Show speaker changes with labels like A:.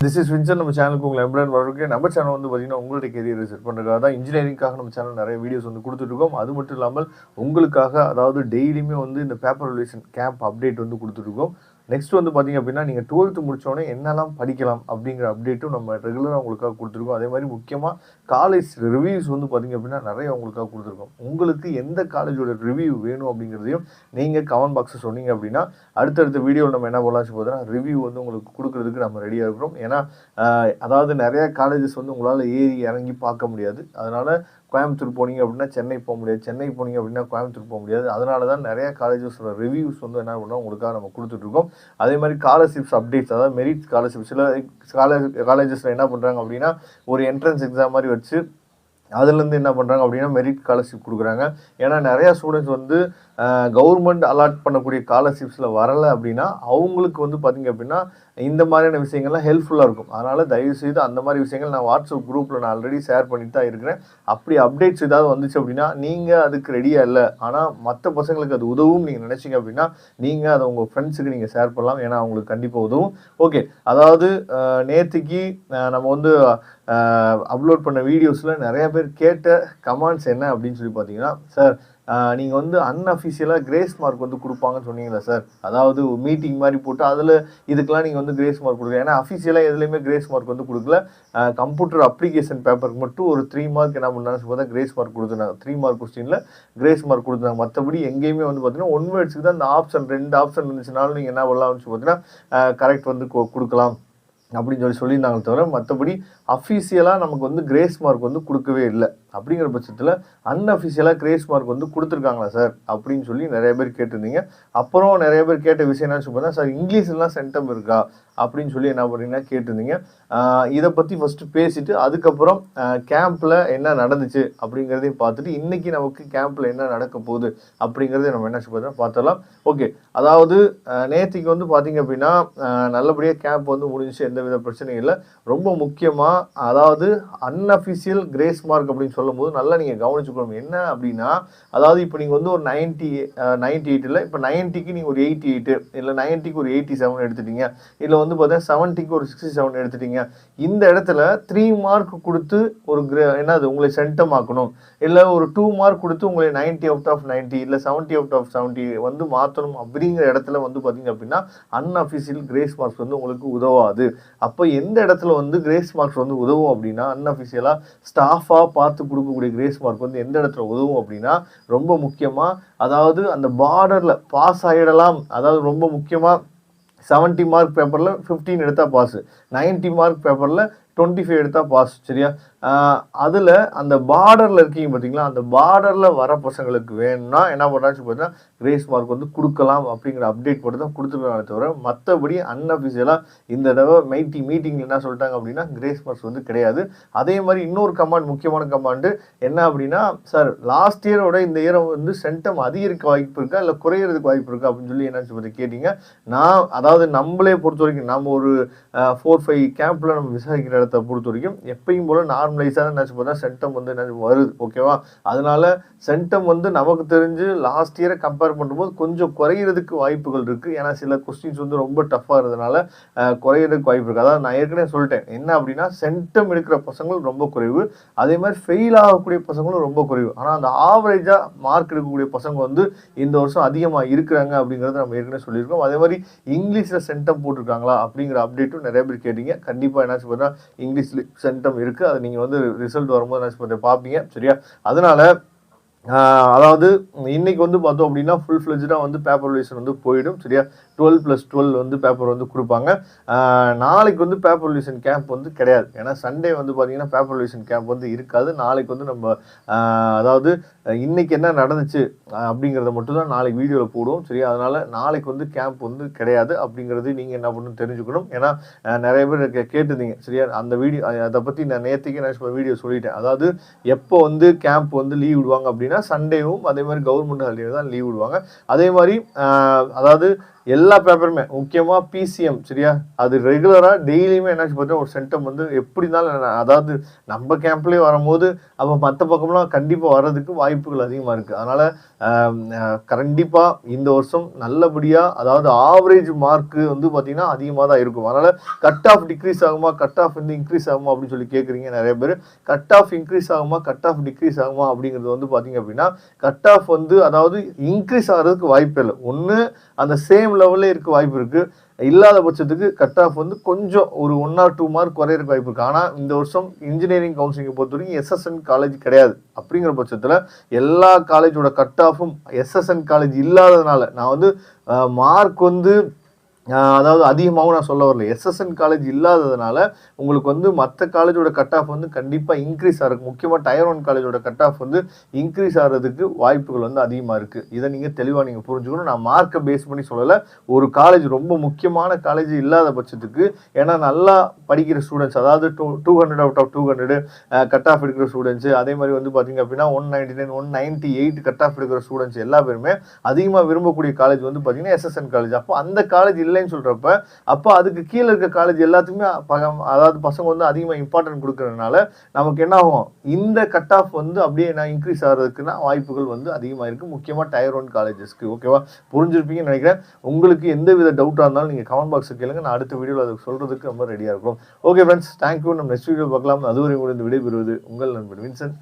A: This is Vinson. நம்ம சேனலுக்கு உங்களை எம்ப்ளான் வரதுக்கு நம்ம சேனல் வந்து பார்த்தீங்கன்னா உங்களுடைய கெரியர் செட் பண்ணுறதுக்காக தான் இன்ஜினியரிங்காக நம்ம சேனல் நிறைய வீடியோஸ் வந்து கொடுத்துட்ருக்கோம். அது மட்டும் இல்லாமல் உங்களுக்காக அதாவது டெய்லியுமே வந்து இந்த பேப்பர் ரிலேஷன் கேம்ப் அப்டேட் வந்து கொடுத்துட்ருக்கோம். நெக்ஸ்ட் வந்து பார்த்தீங்க அப்படின்னா நீங்கள் 12th முடித்தோடனே என்னெல்லாம் படிக்கலாம் அப்படிங்கிற அப்டேட்டும் நம்ம ரெகுலராக உங்களுக்காக கொடுத்துருக்கோம். அதே மாதிரி முக்கியமாக காலேஜ் ரிவ்யூஸ் வந்து பார்த்தீங்க அப்படின்னா நிறைய உங்களுக்காக கொடுத்துருக்கோம். உங்களுக்கு எந்த காலேஜோட ரிவ்யூ வேணும் அப்படிங்கிறதையும் நீங்கள் கமெண்ட் பாக்ஸில் சொன்னீங்க அப்படின்னா அடுத்தடுத்த வீடியோவில் நம்ம என்ன பண்ணலாம்னு பார்த்தோன்னா ரிவ்யூ வந்து உங்களுக்கு கொடுக்குறதுக்கு நம்ம ரெடியாக இருக்கிறோம். ஏன்னா அதாவது நிறையா காலேஜஸ் வந்து உங்களால் ஏறி இறங்கி பார்க்க முடியாது. அதனால் கோயம்புத்தூர் போனீங்க அப்படின்னா சென்னை போக முடியாது, சென்னை போனீங்க அப்படின்னா கோயம்புத்தூர் போக முடியாது. அதனால தான் நிறையா காலேஜஸோட ரிவ்யூஸ் வந்து என்ன பண்ணோம் உங்களுக்காக நம்ம கொடுத்துட்ருக்கோம். அதே மாதிரி ஸ்காலர்ஷிப்ஸ் அப்டேட்ஸ், அதாவது மெரிட் ஸ்காலர்ஷிப் சில காலேஜஸில் என்ன பண்ணுறாங்க அப்படின்னா ஒரு என்ட்ரன்ஸ் எக்ஸாம் மாதிரி வச்சு அதுலேருந்து என்ன பண்ணுறாங்க அப்படின்னா மெரிட் ஸ்காலர்ஷிப் கொடுக்குறாங்க. ஏன்னா நிறையா ஸ்டூடெண்ட்ஸ் வந்து கவர்மெண்ட் அலாட் பண்ணக்கூடிய ஸ்காலர்ஷிப்ஸில் வரலை அப்படின்னா அவங்களுக்கு வந்து பார்த்திங்க அப்படின்னா இந்த மாதிரியான விஷயங்கள்லாம் ஹெல்ப்ஃபுல்லாக இருக்கும். அதனால் தயவுசெய்து அந்த மாதிரி விஷயங்கள் நான் வாட்ஸ்அப் குரூப்பில் நான் ஆல்ரெடி ஷேர் பண்ணிட்டு தான் இருக்கிறேன். அப்படி அப்டேட்ஸ் ஏதாவது வந்துச்சு அப்படின்னா நீங்கள் அதுக்கு ரெடியாக இல்லை, ஆனால் மற்ற பசங்களுக்கு அது உதவும் நீங்கள் நினச்சிங்க அப்படின்னா நீங்கள் அதை உங்கள் ஃப்ரெண்ட்ஸுக்கு நீங்கள் ஷேர் பண்ணலாம். ஏன்னா அவங்களுக்கு கண்டிப்பாக உதவும். ஓகே, அதாவது நேற்றுக்கு நம்ம வந்து அப்லோட் பண்ண வீடியோஸில் நிறைய பேர் கேட்ட கமெண்ட்ஸ் என்ன அப்படின்னு சொல்லி பார்த்தீங்கன்னா, சார் நீங்கள் வந்து அன்அஃபிஷியலாக கிரேஸ் மார்க் வந்து கொடுப்பாங்கன்னு சொன்னீங்களா சார், அதாவது மீட்டிங் மாதிரி போட்டு அதில் இதுக்கெலாம் நீங்கள் வந்து கிரேஸ் மார்க் கொடுக்கல. ஏன்னா அஃபிஷியலாக எதுலேயுமே கிரேஸ் மார்க் வந்து கொடுக்கல. கம்ப்யூட்டர் அப்ளிகேஷன் பேப்பருக்கு மட்டும் ஒரு 3 மார்க் என்ன பண்ணாங்கன்னு பார்த்தா கிரேஸ் மார்க் கொடுத்துருந்தாங்க. 3 மார்க் கொஸ்டினில் கிரேஸ் மார்க் கொடுத்துருந்தாங்க. மற்றபடி எங்கேயுமே வந்து பார்த்தீங்கன்னா 1 வேர்ட்ஸுக்கு தான் இந்த ஆப்ஷன் 2 ஆப்ஷன் இருந்துச்சுனாலும் நீங்கள் என்ன பண்ணலாம்னு சொல்லி பார்த்தீங்கன்னா கரெக்ட் வந்து கொடுக்கலாம் அப்படின்னு சொல்லியிருந்தாங்க. தவிர மற்றபடி அஃபீஷியலாக நமக்கு வந்து கிரேஸ் மார்க் வந்து கொடுக்கவே இல்லை. அப்படிங்கிற பட்சத்தில் அன்அஃபிஷியலாக கிரேஸ் மார்க் வந்து கொடுத்துருக்காங்களா சார் அப்படின்னு சொல்லி நிறைய பேர் கேட்டிருந்தீங்க. அப்புறம் நிறைய பேர் கேட்ட விஷயம் என்னன்னு சொல்லி சார் இங்கிலீஷ்லாம் சென்டம் இருக்கா அப்படின்னு சொல்லி என்ன பண்ணுறீங்கன்னா கேட்டிருந்தீங்க. இதை பற்றி ஃபஸ்ட்டு பேசிவிட்டு அதுக்கப்புறம் கேம்பில் என்ன நடந்துச்சு அப்படிங்கிறதையும் பார்த்துட்டு இன்றைக்கி நமக்கு கேம்பில் என்ன நடக்க போகுது அப்படிங்கிறத நம்ம என்ன சொல்லி பார்த்தலாம். ஓகே, அதாவது நேற்றுக்கு வந்து பார்த்திங்க அப்படின்னா நல்லபடியாக கேம்ப் வந்து முடிஞ்சிச்சு, எந்த வித பிரச்சனையும் இல்லை. ரொம்ப முக்கியமாக அதாவது அன்அஃபிஷியல் கிரேஸ் மார்க் அப்படின்னு சொல்லும்போது நல்லா நீங்கள் கவனிச்சுக்கணும். என்ன அப்படின்னா அதாவது இப்போ நீங்கள் வந்து ஒரு 98 இல்லை, இப்போ 90க்கு நீங்கள் ஒரு 88 இல்லை 90க்கு ஒரு 87 எடுத்துட்டீங்க, இல்லை வந்து பார்த்தீங்கன்னா 70க்கு ஒரு 67 எடுத்துட்டீங்க. இந்த இடத்துல 3 மார்க் கொடுத்து ஒரு என்னது உங்களை சென்டம் ஆக்கணும், இல்லை ஒரு 2 மார்க் கொடுத்து உங்களை 90 அவுட் ஆஃப் 90 இல்லை 70 அவுட் ஆஃப் 70 வந்து மாற்றணும். அப்படிங்கிற இடத்துல வந்து பார்த்தீங்க அப்படின்னா அன்அஃபிஷியல் கிரேஸ் மார்க்ஸ் வந்து உங்களுக்கு உதவாது. அப்போ எந்த இடத்துல வந்து கிரேஸ் மார்க்ஸ் வந்து உதவும் அப்படின்னா அன்அஃபிஷியலாக ஸ்டாஃபாக பார்த்து கொடுக்கக்கூடிய கிரேஸ் மார்க் வந்து எந்த இடத்துல உதவும் அப்படின்னா ரொம்ப முக்கியமாக அதாவது அந்த பார்டரில் பாஸ் ஆகிடலாம். அதாவது ரொம்ப முக்கியமாக 70 மார்க் பேப்பரில் 15 எடுத்தால் பாஸு, 90 மார்க் பேப்பரில் 25 எடுத்தால் பாஸ். சரியா? அதில் அந்த பார்டரில் இருக்கீங்க பார்த்தீங்களா, அந்த பார்டரில் வர பசங்களுக்கு வேணும்னா என்ன பண்ணுறாச்சு பார்த்தீங்கன்னா கிரேஸ் மார்க் வந்து கொடுக்கலாம் அப்படிங்கிற அப்டேட் போட்டு தான் கொடுத்துருக்காங்க. தவிர மற்றபடி அன்அஃபிஷியலாக இந்த தடவை மீட்டிங்கில் என்ன சொல்லிட்டாங்க அப்படின்னா கிரேஸ் மார்க்ஸ் வந்து கிடையாது. அதே மாதிரி இன்னொரு முக்கியமான கமாண்டு என்ன அப்படின்னா, சார் லாஸ்ட் இயரோட இந்த இயரை வந்து சென்டம் அதிகரிக்க வாய்ப்பு இருக்கா இல்லை குறையிறதுக்கு வாய்ப்பு இருக்கா அப்படின்னு சொல்லி என்ன சொல்லி கேட்டீங்க. நான் அதாவது நம்மளே பொறுத்த வரைக்கும் நம்ம ஒரு 4-5 கேம்பில் நம்ம விசாரிக்கிற இடத்த பொறுத்த வரைக்கும் எப்பயும் போல் நார்மலைஸாக நினச்சி பார்த்தா சென்டம் வந்து வருது. ஓகேவா? அதனால சென்டம் வந்து நமக்கு தெரிஞ்சு லாஸ்ட் இயரை கம்பேர் பண்ணும்போது கொஞ்சம் குறையிறதுக்கு வாய்ப்புகள் இருக்குது. ஏன்னா சில கொஸ்டின்ஸ் வந்து ரொம்ப டஃப்பாக இருந்ததுனால குறையிறதுக்கு வாய்ப்பு இருக்குது. அதாவது நான் ஏற்கனவே சொல்லிட்டேன் என்ன அப்படின்னா சென்டம் எடுக்கிற பசங்களும் ரொம்ப குறைவு, அதே மாதிரி ஃபெயில் ஆகக்கூடிய பசங்களும் ரொம்ப குறைவு. ஆனால் அந்த ஆவரேஜாக மார்க் எடுக்கக்கூடிய பசங்க வந்து இந்த வருஷம் அதிகமாக இருக்கிறாங்க அப்படிங்கிறத நம்ம ஏற்கனவே சொல்லியிருக்கோம். அதே மாதிரி இங்கிலீஷில் சென்டம் போட்டிருக்காங்களா அப்படிங்கிற அப்டேட்டும் நிறைய பேர் கேட்டீங்க. கண்டிப்பாக என்ன சொல்கிறேன் இங்கிலீஷில் சென்டம் இருக்குது. அதை நீங்கள் வந்து ரிசல்ட் வரும்போது என்ன சொல்கிறேன் பார்ப்பீங்க. சரியா? அதனால் அதாவது இன்னைக்கு வந்து பார்த்தோம் அப்படின்னா ஃபுல் ஃப்ளெஜ்டாக வந்து பேப்பர் ரிலேஷன் வந்து போயிடும். சரியா? 12+12 வந்து பேப்பர் வந்து கொடுப்பாங்க. நாளைக்கு வந்து பேப்பர் ரிலேஷன் கேம்ப் வந்து கிடையாது. ஏன்னா சண்டே வந்து பார்த்தீங்கன்னா பேப்பர் ரிலேஷன் கேம்ப் வந்து இருக்காது. நாளைக்கு வந்து நம்ம அதாவது இன்னைக்கு என்ன நடந்துச்சு அப்படிங்கிறத மட்டும் தான் நாளைக்கு வீடியோவில் போடுவோம். சரியா? அதனால் நாளைக்கு வந்து கேம்ப் வந்து கிடையாது அப்படிங்கிறது நீங்கள் என்ன பண்ணணும் தெரிஞ்சுக்கணும். ஏன்னா நிறைய பேர் கேட்டிருந்தீங்க. சரியா? அந்த வீடியோ அதை பற்றி நான் நேற்றுக்கு நான் வீடியோ சொல்லிட்டேன். அதாவது எப்போ வந்து கேம்ப் வந்து லீவ் விடுவாங்க அப்படின்னா ஏன்னா சண்டேவும் அதே மாதிரி கவர்மெண்ட் ஹாலிடே தான் லீவ் விடுவாங்க. அதே மாதிரி அதாவது எல்லா பேப்பருமே முக்கியமாக பிசிஎம் சரியா, அது ரெகுலராக டெய்லியுமே என்னாச்சு பார்த்தீங்கன்னா ஒரு சென்டம் வந்து எப்படி இருந்தாலும் அதாவது நம்ம கேம்ப்லேயே வரும்போது அப்போ மற்ற பக்கம்லாம் கண்டிப்பாக வர்றதுக்கு வாய்ப்புகள் அதிகமாக இருக்குது. அதனால் கண்டிப்பாக இந்த வருஷம் நல்லபடியாக அதாவது ஆவரேஜ் மார்க்கு வந்து பார்த்திங்கன்னா அதிகமாக தான் இருக்கும். அதனால் கட் ஆஃப் டிக்ரீஸ் ஆகுமா கட் ஆஃப் வந்து இன்க்ரீஸ் ஆகுமா அப்படின்னு சொல்லி கேட்குறீங்க நிறைய பேர். கட் ஆஃப் இன்க்ரீஸ் ஆகுமா கட் ஆஃப் டிக்ரீஸ் ஆகுமா அப்படிங்கிறது வந்து பார்த்திங்க அப்படின்னா கட் ஆஃப் வந்து அதாவது இன்க்ரீஸ் ஆகிறதுக்கு வாய்ப்பு இல்லை. ஒன்று அந்த சேம் லெவல்ல இருக்க வாய்ப்பு இருக்கு, இல்லாத பட்சத்துக்கு கட் ஆஃப் வந்து கொஞ்சம் ஒரு 1 or 2 மார்க் குறையிறதுக்கு வாய்ப்பு இருக்கு. ஆனால் இந்த வருஷம் இன்ஜினியரிங் கவுன்சிலிங்கை பொறுத்த வரைக்கும் எஸ்எஸ்என் காலேஜ் கிடையாது. அப்படிங்கிற பட்சத்தில் எல்லா காலேஜோட கட் ஆஃபும் எஸ்எஸ்என் காலேஜ் இல்லாததுனால நான் வந்து மார்க் வந்து அதாவது அதிகமாகவும் நான் சொல்ல வரல, எஸ்எஸ்என் காலேஜ் இல்லாததுனால உங்களுக்கு வந்து மற்ற காலேஜோட கட் ஆஃப் வந்து கண்டிப்பாக இன்க்ரீஸ் ஆகிருக்கு. முக்கியமாக டயர் 1 காலேஜோட கட் ஆஃப் வந்து இன்க்ரீஸ் ஆகிறதுக்கு வாய்ப்புகள் வந்து அதிகமாக இருக்குது. இதை நீங்கள் தெளிவாக நீங்கள் புரிஞ்சுக்கணும். நான் மார்க்கை பேஸ் பண்ணி சொல்லலை, ஒரு காலேஜ் ரொம்ப முக்கியமான காலேஜ் இல்லாத பட்சத்துக்கு ஏன்னா நல்லா படிக்கிற ஸ்டூடெண்ட்ஸ் அதாவது 200 out of 200 கட் ஆஃப் எடுக்கிற ஸ்டூடெண்ட்ஸு, அதே மாதிரி வந்து பார்த்திங்க அப்படின்னா 199 198 கட் ஆஃப் எடுக்கிற ஸ்டூடெண்ட்ஸ் எல்லா பேருமே அதிகமாக விரும்பக்கூடிய காலேஜ் வந்து பார்த்திங்கன்னா எஸ்எஸ்என் காலேஜ். அப்போ அந்த காலேஜ் இல்லைன்னு சொல்றப்ப அப்போ அதுக்கு கீழே இருக்க காலேஜ் எல்லாத்துக்குமே அதாவது பசங்க வந்து அதிகமாக இம்பார்ட்டன்ட் கொடுக்கறதுனால நமக்கு என்ன ஆகும், இந்த கட் ஆஃப் வந்து அப்படியே நான் இன்க்ரீஸ் ஆகிறதுக்குன்னா வாய்ப்புகள் வந்து அதிகமாக இருக்குது, முக்கியமாக டயர் 1 காலேஜஸ்க்கு. ஓகேவா, புரிஞ்சிருப்பீங்கன்னு நினைக்கிறேன். உங்களுக்கு எந்த வித டவுட்டாக இருந்தாலும் நீங்கள் கமெண்ட் பாக்ஸில் கேளுங்க, நான் அடுத்த வீடியோவில் அதுக்கு சொல்கிறதுக்கு ரொம்ப ரெடியாக இருக்கும். Okay friends, thank you. நம்ம நெக்ஸ்ட் வீடியோ பார்க்கலாம். அதுவரை உங்களுக்கு விடைபெறுவது உங்கள் நண்பன் வின்சென்ட்.